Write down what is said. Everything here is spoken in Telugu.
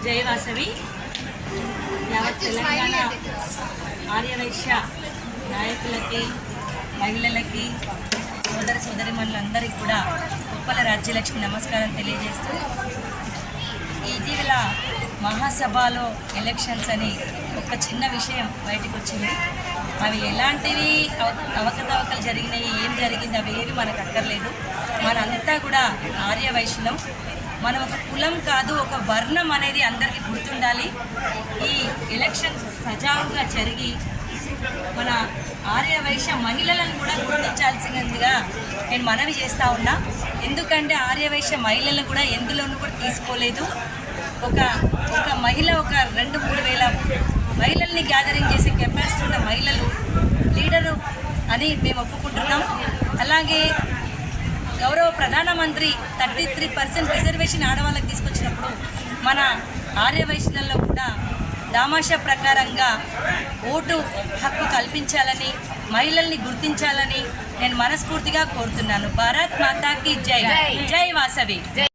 జై వాసవి. యావత్ తెలంగాణ ఆర్యవైశ్య నాయకులకి, మహిళలకి, సోదర సోదరిమణులందరికీ కూడా ఉప్పల రాజ్యలక్ష్మి నమస్కారం తెలియజేస్తూ, ఇటీవల మహాసభలో ఎలక్షన్స్ అని ఒక చిన్న విషయం బయటకు వచ్చింది. అవి ఎలాంటివి అవకతవకలు జరిగినాయి, ఏం జరిగింది అవి ఏవి మనకు అక్కర్లేదు. మనంతా కూడా ఆర్యవైశ్యులం. మనం ఒక కులం కాదు, ఒక వర్ణం అనేది అందరికీ గుర్తుండాలి. ఈ ఎలక్షన్స్ సజావుగా జరిగి మన ఆర్యవైశ్య మహిళలను కూడా గుర్తించాల్సిందిగా నేను మనవి చేస్తూ ఉన్నా. ఎందుకంటే ఆర్యవైశ్య మహిళలను కూడా ఎందులోనూ కూడా తీసుకోలేదు. ఒక మహిళ ఒక 2-3 వేల మహిళల్ని గ్యాదరింగ్ చేసే కెపాసిటీ ఉన్న మహిళలు లీడరు అని మేము ఒప్పుకుంటున్నాం. అలాగే గౌరవ ప్రధానమంత్రి 33% రిజర్వేషన్ ఆడవాళ్ళకి తీసుకొచ్చినప్పుడు మన ఆర్యవైశ్యులలో కూడా దామాషా ప్రకారంగా ఓటు హక్కు కల్పించాలని, మహిళల్ని గుర్తించాలని నేను మనస్ఫూర్తిగా కోరుతున్నాను. భారత్ మాతాకి జై. జై వాసవి.